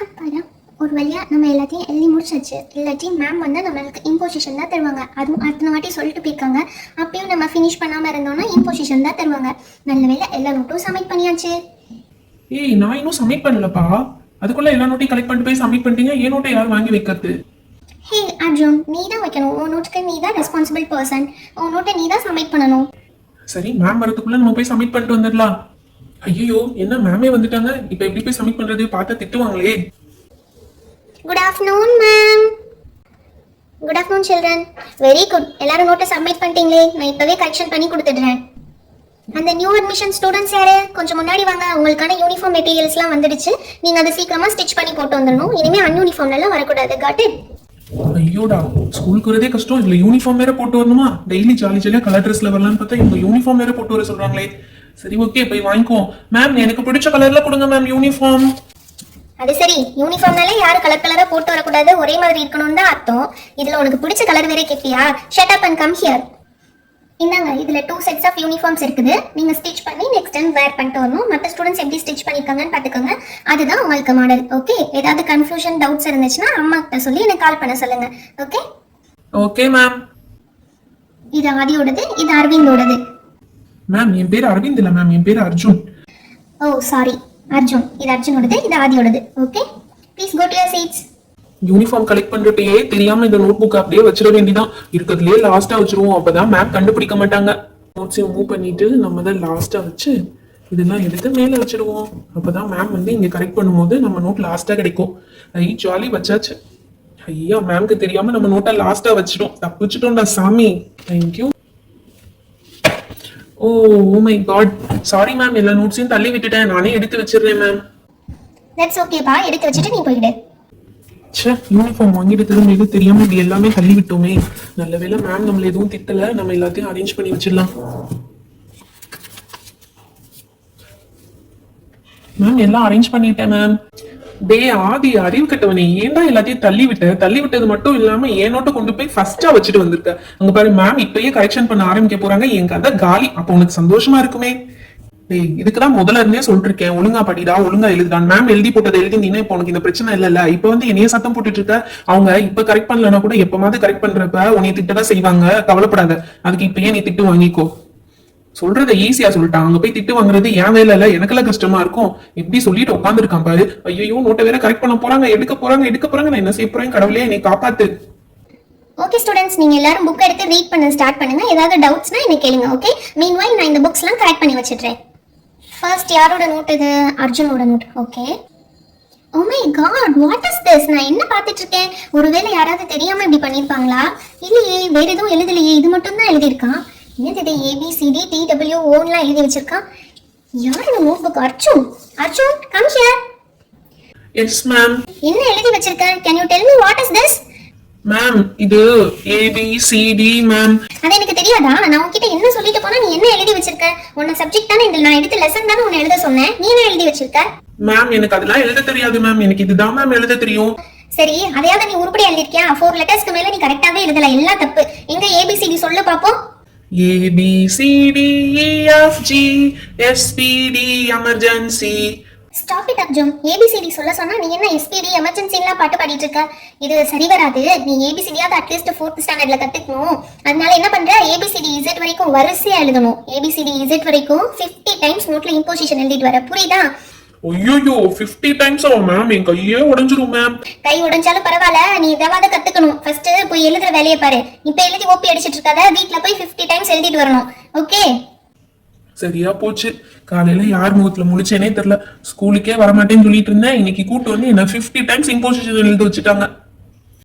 அப்பாடா, ஒரு வழியா நம்ம எல்லாத்தையும் எழுதி முடிச்சாச்சு. இல்லாட்டி மேம் வந்து நம்மளுக்கு இம்போசிஷன் தான் தருவாங்க. அதுவும் அடுத்த வாட்டி சொல்லிட்டு போயிருக்காங்க. அப்பயும் நம்ம ஃபினிஷ் பண்ணாம இருந்தோம்னா இம்போசிஷன் தான் தருவாங்க. நல்ல வேளை எல்லா நோட்டும் சப்மிட் பண்ணியாச்சு. ஏய், நான் இன்னும் சப்மிட் பண்ணலப்பா. அதுக்குள்ள எல்லா நோட்டையும் கலெக்ட் பண்ணிட்டு போய் சப்மிட் பண்ணிட்டீங்க. ஏன் நோட்டை யார் வாங்கி வைக்கிறது? ஹே அர்ஜுன், நீ தான் வைக்கணும். உன் நோட்டுக்கு நீ தான் ரெஸ்பான்சிபிள் பர்சன். உன் நோட்டை நீ தான் சப்மிட் பண்ணணும். சரி, மேம் வரதுக்குள்ள நம்ம போய் சப்மிட் பண்ணிட்டு வந்துடலாம். ஐயோ, என்ன மேமே வந்துட்டாங்க. இப்ப எப்படி போய் சப்மிட் பண்றது? பார்த்தா திட்டுவாங்களே. Good afternoon ma'am. Good afternoon children. Very good, எல்லாரும் நோட்டை சப்மிட் பண்ணிட்டீங்களே. நான் இப்பவே கரெக்ஷன் பண்ணி கொடுத்துடுறேன். அந்த நியூ அட்மிஷன் ஸ்டூடெண்ட்ஸ் யாரு? கொஞ்சம் முன்னாடி வாங்க. உங்களுக்கான யூனிஃபார்ம் மெட்டீரியல்ஸ்லாம் வந்துடுச்சு. நீங்க அதை சீக்கிரமா ஸ்டிச் பண்ணி போட்டு வந்துடணும். இனிமே அன்யூனிஃபார்ம்ல எல்லாம் வரக்கூடாது. Got it. ஐயோடா, ஸ்கூலுக்கு வரதே கஷ்டம். இதுல யூனிஃபார்ம் வேற போட்டு வரணுமா? டெய்லி ஜாலி ஜாலியா கலர் ட்ரெஸ்ல வரலான்னு பார்த்தா இந்த யூனிஃபார்ம் வேற போட்டு வர சொல்றாங்களே. சரி, ஓகே, போய் வாங்கிக்குவோம். மேம், எனக்கு பிடிச்ச கலர்ல கொடுங்க மேம் யூனிஃபார்ம். அது சரி, யூனிஃபார்ம்னாலே யாரும் கலர் கலரா போட்டு வரக்கூடாது, ஒரே மாதிரி இருக்கணும்னு தான் அர்த்தம். இதுல உனக்கு பிடிச்ச கலர் வேற கேட்பியா? Shut up and come here. இந்தாங்க, இதுல 2 sets ஆஃப் யூனிஃபார்ம்ஸ் இருக்குது. நீங்க ஸ்டிச் பண்ணி நெக்ஸ்ட் டைம் வேர் பண்ணிட்டு வரணும். மற்ற ஸ்டூடெண்ட்ஸ் எப்படி ஸ்டிச் பண்ணிருக்காங்கன்னு பாத்துக்கோங்க. அதுதான் உங்களுக்கு மாடல். ஓகே, ஏதாவது கன்ஃபியூஷன் டவுட்ஸ் இருந்துச்சுன்னா அம்மா கிட்ட சொல்லி எனக்கு கால் பண்ண சொல்லுங்க. Okay okay ma'am. இது ஆதியோடது, இது அரவிந்தோடது. மேம், என் பேர் அரவிந்த் இல்ல மேம், என் பேர் அர்ஜுன். ஓ சாரி, அர்ஜுன். இது அர்ஜுனோடது, இது ஆதியோடது. Okay, please go to your seats. Uniform collect பண்றப்பயே தெரியாம இந்த நோட் புக் அப்படியே வச்சிட வேண்டியதான். இருக்கிறதுலயே லாஸ்டா வச்சிருவோம். அப்பதான் மேம் கண்டுபிடிக்க மாட்டாங்க. நோட்ஸையும் மூவ் பண்ணிட்டு நம்ம தான் லாஸ்டா வச்சு இதெல்லாம் எடுத்து மேல வச்சிடுவோம். அப்பதான் மேம் வந்து இங்க கரெக்ட் பண்ணும்போது நம்ம நோட் லாஸ்டா கிடைக்கும். ஜாலி வச்சாச்சு. ஐயா, மேம்க்கு தெரியாம நம்ம நோட்டை லாஸ்டா வச்சிட்டோம். தப்பிச்சிட்டோம்டா சாமி. Thank you. Oh my God, sorry ma'am. எல்லா நோட்ஸையும் தள்ளி விட்டுட்டேன். நானே எடுத்து வச்சிடுறேன் மேம். தட்ஸ் ஓகேப்பா, எடுத்து வச்சுட்டு நீ போயிடு. ச்சே, யூனிஃபார்ம் வாங்கிட்டு திரும்ப தெரியாம இப்படி எல்லாமே தள்ளி விட்டோமே. நல்ல வேளை மேம் நம்மள எதுவும் திட்டல. நம்ம எல்லாத்தையும் அரேஞ்ச் பண்ணி வச்சிடலாம். மேம், எல்லாம் அரேஞ்ச் பண்ணிட்டேன் மேம். டே ஆதி, அறிவு கட்டவனே, ஏன்டா எல்லாத்தையும் தள்ளி விட்டது மட்டும் இல்லாம ஏன் நோட்டை கொண்டு போய் ஃபர்ஸ்டா வச்சுட்டு வந்திருக்க. அங்க பாரு, மேம் இப்பயே கரெக்ஷன் பண்ண ஆரம்பிக்க போறாங்க. என் கதை காலி. அப்ப உனக்கு சந்தோஷமா இருக்குமே. டேய், இதுக்குதான் முதல்ல இருந்தே சொல்லிட்டு இருக்கேன், ஒழுங்கா படிடா, ஒழுங்கா எழுதுடான். மேம் எழுதி போட்டதை எழுதினீங்கன்னா இப்ப உனக்கு இந்த பிரச்சனை இல்ல. இப்ப வந்து என்னைய சத்தம் போட்டுட்டு இருக்க. அவங்க இப்ப கரெக்ட் பண்ணலன்னா கூட எப்பமாவது கரெக்ட் பண்றப்ப உன்னை திட்டதான் செய்வாங்க. கவலைப்படாத. அதுக்கு இப்பயே நீ திட்டு வாங்கிக்கோ. சொல்றத ஈஸியா சொல்லிட்டான். அங்க போய் திட்டு வாங்குறது என் வேலை இல்ல, எனக்கெல்லாம் கஷ்டமா இருக்கும். எப்படி சொல்லிட்டு உட்காந்துருக்கான் பாரு. ஐயோ, நோட்டை வேற கரெக்ட் பண்ண போறாங்க. எடுக்க போறாங்க. நான் என்ன செய்ய போறேன்? கடவுளே, என்னை காப்பாத்து. ஓகே ஸ்டூடெண்ட்ஸ், நீங்க எல்லாரும் புக் எடுத்து ரீட் பண்ண ஸ்டார்ட் பண்ணுங்க. ஏதாவது டவுட்ஸ்னா என்ன கேளுங்க. ஓகே, மீன்வைல் நான் இந்த புக்ஸ்லாம் கரெக்ட் பண்ணி வச்சிடுறேன். ஃபர்ஸ்ட் யாரோட நோட் இது? அர்ஜுனோட note. Okay. Oh my God, what is this? நான் என்ன பார்த்துட்டு இருக்கேன்? ஒருவேளை யாராவது தெரியாம இப்படி பண்ணிருப்பாங்களா? இல்லையே, வேற எதுவும் எழுதலையே. இது மட்டும் தான் எழுதியிருக்கான். என்னது இது? ABCD TWOலாம் எழுதி வச்சிருக்கான். யாரோட notebook? Arjun. Arjun, come here. Yes ma'am. என்ன எழுதி வச்சிருக்க? Can you tell me what is this? Ma'am, இது ABCD மேம். அது எனக்கு தெரியாதா? நான் உன்கிட்ட என்ன சொல்லிட்டு போனா நீ என்ன எழுதி வச்சிருக்க? உன்ன சப்ஜெக்ட் தானே இது, நான் எடுத்த லெசன் தானே உன்னை எழுத சொன்னேன். நீ என்ன எழுதி வச்சிருக்க? மேம், எனக்கு அதெல்லாம் எழுத தெரியாது மேம். எனக்கு இதுதான் மேம் எழுத தெரியும். சரி, அதையாவது நீ உருப்படியா எழுதிருக்கியா? 4 லெட்டர்ஸ்க்கு மேல நீ கரெக்டாவே எழுதல. எல்லாம் தப்பு. எங்க ABCD சொல்லு பாப்போம். ABCDEFG SPD emergency. Stop it Arjun. ABCD சொல்ல சொன்னா நீ என்ன SPD எமர்ஜென்சிலாம் பாட்டு பாடிட்டு இருக்க? இது சரி வராது. நீ ABCDயாவது அட்லீஸ்ட் 4th ஸ்டாண்டர்ட்ல கத்துக்கணும். அதனால என்ன பண்ற? ABCD Z வரைக்கும் வரிசையா எழுதணும். ABCD Z வரைக்கும் 50 டைம்ஸ் நோட்ல இம்போசிஷன் எழுதிட்டு வர. புரியுதா? ஐயோ, 50 டைம்ஸ் ஆகும் மேம். என் கையே உடைஞ்சிரும் மேம். கை உடைஞ்சாலும் பரவாயில்ல, நீ இதாவது கத்துக்கணும். ஃபர்ஸ்ட் போய் எழுதுற வேலையை பாரு. இப்ப எழுதி ஓபி அடிச்சிட்டு இருக்காத. வீட்ல போய் 50 டைம்ஸ் எழுதிட்டு வரணும். ஓகே? சரியா போச்சு. காலையில யார் முகத்துல முழிச்சேனே தெரியல. ஸ்கூலுக்கே வரமாட்டேன்னு சொல்லிட்டு இருந்தேன். இன்னைக்கு கூட்டு வந்து என்ன 50 டைம்ஸ் இம்போசிஷன் எழுத வச்சுட்டாங்க.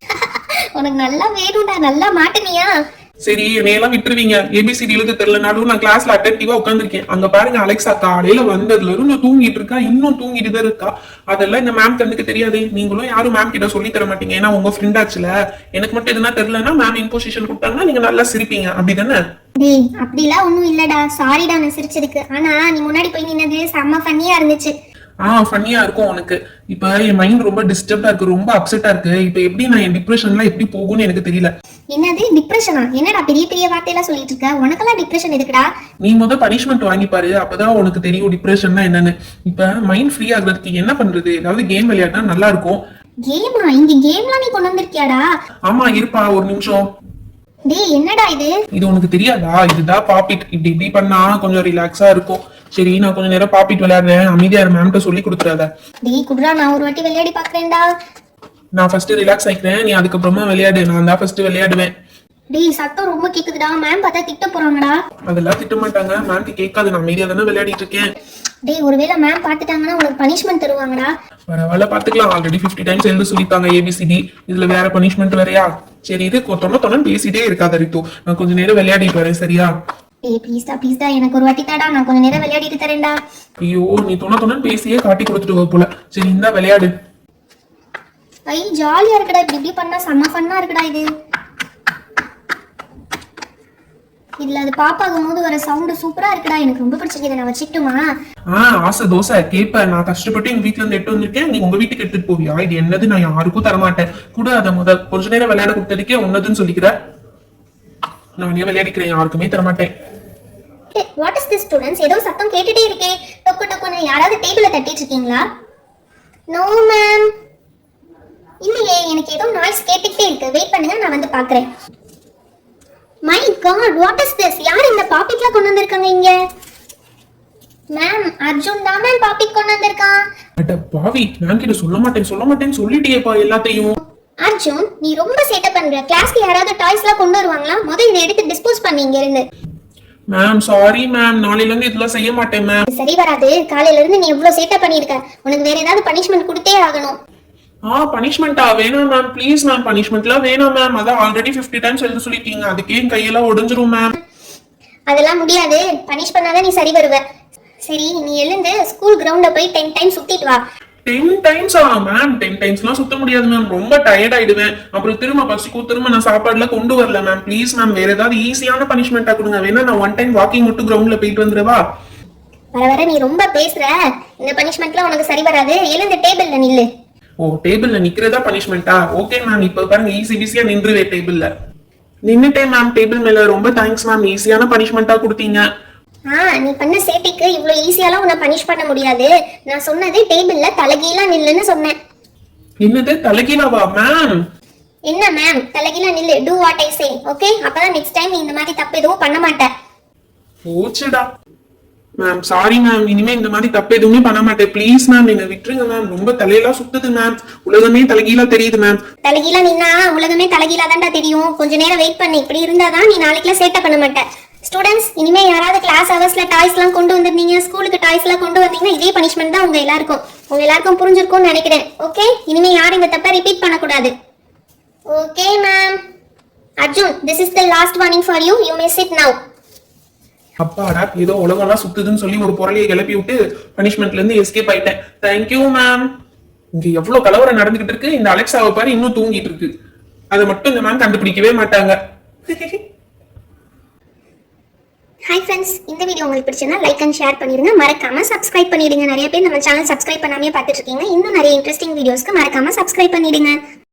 உனக்கு நல்லா வேணும்டா, நல்லா மாட்டுனியா? சரி, என்னையெல்லாம் விட்டுருவீங்க. ABCD எழுத தெரியலனாலும் நான் கிளாஸ்ல அட்டென்டிவா உட்காந்துருக்கேன். அங்க பாருங்க, அலெக்சா காலையில வந்ததுல இருந்து தூங்கிட்டு இருக்கா. இன்னும் தூங்கிட்டு தான் இருக்கா. அதெல்லாம் இந்த மேம் கண்ணுக்கு தெரியாது. நீங்களும் யாரும் மேம் கிட்ட சொல்லி தர மாட்டீங்க. ஏன்னா உங்க ஃப்ரெண்ட் ஆச்சுல. எனக்கு மட்டும் எதுனா தெரியலன்னா மேம் இம்போசிஷன் கொடுத்தாங்கன்னா நீங்க நல்லா சிரிப்பீங்க. அப்படிதானே? டேய், அப்படிலாம் ஒண்ணும் இல்லடா. சாரிடா நான் சிரிச்சதுக்கு. ஆனா நீ முன்னாடி போய் நின்னது செம்ம ஃபன்னியா இருந்துச்சு. ஃபன்னியா இருக்கும் உனக்கு. இப்ப என் மைண்ட் ரொம்ப டிஸ்டர்பா இருக்கு, ரொம்ப அப்செட்டா இருக்கு. இப்ப எப்படி நான் என் டிப்ரெஷன்லாம் எப்படி போகும்னு எனக்கு தெரியல. என்னது டிப்ரெஷனா? என்னடா பெரிய பெரிய வார்த்தையெல்லாம் சொல்லிட்டு இருக்க? உனக்கெல்லாம் டிப்ரெஷன் எதுக்குடா? நீ பனிஷ்மெண்ட் வாங்கி பாரு, அப்பதான் உனக்கு தெரியும் டிப்ரெஷன்னா என்னன்னு. இப்ப மைண்ட் ஃப்ரீ ஆகுறதுக்கு என்ன பண்றது? ஏதாவது கேம் விளையாடினா நல்லா இருக்கும். கேமா? இங்க கேம்லாம் நீ கொண்டு வந்திருக்கியாடா? ஆமா இருப்பா ஒரு நிமிஷம். டேய் என்னடா இது? இது உனக்கு தெரியாதா? இதுதான் பாப்பிட். இப்படி இப்படி பண்ணா கொஞ்சம் ரிலாக்ஸா இருக்கும். சரி நான் கொஞ்ச நேரம் பாப்பிட் விளையாடுறேன், அமைதியா மேம்கிட்ட சொல்லி கொடுத்துறாத. டேய் குடுறா, நான் ஒரு வாட்டி விளையாடி பாக்குறேன்டா. நான் ஃபர்ஸ்ட் ரிலாக்ஸ் ஆயிக்கிறேன், நீ அதுக்கப்புறமா விளையாடு. நான் தான் ஃபர்ஸ்ட் விளையாடுவேன். டேய் சத்தம் ரொம்ப கேக்குதுடா, மேம் பார்த்தா திட்ட போறாங்கடா. அதெல்லாம் திட்ட மாட்டாங்க, மேம்க்கு கேட்காது, நான் அமைதியா தானே விளையாடிட்டு இருக்கேன். டேய் ஒருவேளை மேம் பார்த்துட்டாங்கன்னா உனக்கு பனிஷ்மெண்ட் தருவாங்கடா. பரவாயில்ல பாத்துக்கலாம், ஆல்ரெடி 50 டைம்ஸ் எழுத சொல்லிட்டாங்க ABCD. இதுல வேற பனிஷ்மெண்ட் வேறயா? சரி இது தொண்ண பேசிட்டே இருக்காத ரித்து, நான் கொஞ்ச நேரம் விளையாடிட்டு வரேன் சரியா? டேய் ப்ளீஸ்டா எனக்கு ஒரு வாட்டி தாடா, நான் கொஞ்ச நேரம் விளையாடிட்டு தரேன்டா. ஐயோ நீ தொண்ண பேசியே காட்டி கொடுத்துட்டு போல. சரி இந்தா விளையாடு. ஐ ஜாலியா இருக்குடா, இப்படி இப்படி பண்ணா செம்ம ஃபன்னா இருக்குடா இது. இதுல அது பாப்பாகும் போது வர சவுண்ட் சூப்பரா இருக்குடா, எனக்கு ரொம்ப பிடிச்சிருக்கு. நான் வச்சுக்கிட்டுமா? ஆசை தோசை கேப்ப. நான் கஷ்டப்பட்டு எங்க வீட்டுல இருந்து எட்டு வந்திருக்கேன், நீ உங்க வீட்டுக்கு எடுத்துட்டு போவியா? இது என்னது, நான் யாருக்கும் தரமாட்டேன். கூட அதை கொஞ்ச நேரம் விளையாட கொடுத்ததுக்கே உன்னதுன்னு சொல்லிக்கிற. நான் விளையாடிக்கிறேன், யாருக்குமே தரமாட்டேன். What is this students? ஏதோ சத்தம் கேட்டுட்டே இருக்கே. டொக்கு டொக்குன்னு யாராவது டேபிள்ல தட்டிட்டு இருக்கீங்களா? No ma'am. இல்லையே, எனக்கு ஏதோ நாய்ஸ் கேட்டுக்கிட்டே இருக்கு. வெயிட் பண்ணுங்க, நான் வந்து பாக்குறேன். My God, what is this? யார் இந்த பாப்பிட்ல கொண்டு வந்திருக்காங்க இங்க? மேம் அர்ஜுன் தான் மேம் பாப்பிட் கொண்டு வந்திருக்கான். அட பாவி, நான் கிட்ட சொல்ல மாட்டேன்னு சொல்லிட்டேப்பா எல்லாத்தையும். அர்ஜுன் நீ ரொம்ப சேட்டை பண்ற. கிளாஸ்ல யாராவது டாய்ஸ்லாம் கொண்டு வருவாங்களா? முதல்ல இதை எடுத்து டிஸ்போஸ் பண்ணி இங்க இருந்து. மேம் சாரி மேம், நாளையில இருந்து இதெல்லாம் செய்ய மாட்டேன் மேம். சரி வராது. காலையில இருந்து நீ எவ்வளவு சேட்டை பண்ணிருக்க. உனக்கு வேற ஏதாவது பனிஷ்மெண்ட் கொடுத்தே ஆகணும். பனிஷ்மெண்டா? வேணாம் மேம், ப்ளீஸ் மேம், பனிஷ்மெண்ட்லாம் வேணாம் மேம். அதான் ஆல்ரெடி 50 டைம்ஸ் எழுத சொல்லிட்டீங்க, அதுக்கே என் கையெல்லாம் ஒடிஞ்சிரும் மேம். அதெல்லாம் முடியாது, பனிஷ் பண்ணாதான் நீ சரி வருவ. சரி நீ எழுந்து ஸ்கூல் கிரவுண்ட போய் 10 டைம்ஸ் சுத்திட்டு வா. 10 டைம்ஸா மேம்? 10 டைம்ஸ்லாம் சுத்த முடியாது மேம், ரொம்ப டயர்ட் ஆயிடுவேன். அப்புறம் திரும்ப பசிக்கும், திரும்ப நான் சாப்பாடுல கொண்டு வரல மேம். ப்ளீஸ் மேம், வேற ஏதாவது ஈஸியான பனிஷ்மெண்டா கொடுங்க. வேணா நான் 1 டைம் வாக்கிங் மட்டும் கிரவுண்ட்ல போயிட்டு வந்துடுவா. வர வர நீ ரொம்ப பேசுற. இந்த பனிஷ்மெண்ட்லாம் உனக்கு சரி வராது. எழுந்து டேபிள்ல நில்லு. ஓ டேபிள்ல நிக்கிறதா பனிஷ்மெண்டா? ஓகே மேம், இப்ப பாருங்க ஈஸியா நின்றுவே டேபிள்ல. நின்னுட்டேன் மேம் டேபிள் மேல. ரொம்ப தேங்க்ஸ் மேம், ஈஸியான பனிஷ்மெண்டா கொடுத்தீங்க. நீ பண்ண சேட்டைக்கு இவ்வளவு ஈஸியாலாம் உன்னை பனிஷ் பண்ண முடியாது. நான் சொன்னது டேபிள்ல தலைகீழா நில்லுன்னு சொன்னேன். என்னது தலைகீழாவா மேம்? என்ன மேம், தலைகீழா நில்லு. Do what I say, okay? அப்பதான் நெக்ஸ்ட் டைம் இந்த மாதிரி தப்பு எதுவும் பண்ண மாட்டேன். போச்சுடா மேம், சாரி மேம், இனிமே இந்த மாதிரி தப்பு எதுவுமே பண்ண மாட்டேன். ப்ளீஸ் மேம், என்ன விட்டுருங்க மேம். ரொம்ப தலையெல்லாம் சுத்துது மேம், உலகமே தலைகீழா தெரியுது மேம். தலைகீழா நின்னா உலகமே தலைகீழா தான்டா தெரியும். கொஞ்ச நேரம் வெயிட் பண்ணி. இப்படி இருந்தாதான் நீ நாளைக்குலாம் சேட்டை பண்ண மாட்டேன். ஸ்டூடெண்ட்ஸ், இனிமே யாராவது கிளாஸ் ஹவர்ஸ்ல டாய்ஸ் எல்லாம் கொண்டு வந்திருந்தீங்க, ஸ்கூலுக்கு டாய்ஸ் எல்லாம் கொண்டு வந்தீங்கன்னா இதே பனிஷ்மெண்ட் தான் உங்க எல்லாருக்கும் புரிஞ்சிருக்கும்னு நினைக்கிறேன். ஓகே, இனிமே யாரும் இந்த தப்பை ரிப்பீட் பண்ணக்கூடாது. Okay ma'am. Arjun, this is the last warning for you. You may sit now. அப்பாடா, ஏதோ உலகம்லாம் சுத்துதுன்னு சொல்லி ஒரு பொருளையை கிளப்பி விட்டு பனிஷ்மெண்ட்ல இருந்து எஸ்கேப் ஆயிட்டேன். Thank you ma'am. இங்க எவ்வளவு கலவரம் நடந்துகிட்டு இருக்கு. இந்த அலெக்சாவை பாரு இன்னும் தூங்கிட்டு இருக்கு. அதை மட்டும் இந்த மேம் கண்டுபிடிக்கவே மாட்டாங்க. ஹாய் ஃப்ரெண்ட்ஸ், இந்த வீடியோ உங்களுக்கு பிடிச்சிருந்தா லைக் அண்ட் ஷேர் பண்ணிடுங்க. மறக்காம சப்ஸ்கிரைப் பண்ணிடுங்க. நிறைய பேர் நம்ம சேனல் சப்ஸ்கிரைப் பண்ணாமே பார்த்துட்டு இருக்கீங்க. இன்னும் நிறைய இன்ட்ரெஸ்டிங் வீடியோஸ்க்கு மறக்காம சப்ஸ்கிரைப் பண்ணிடுங்க.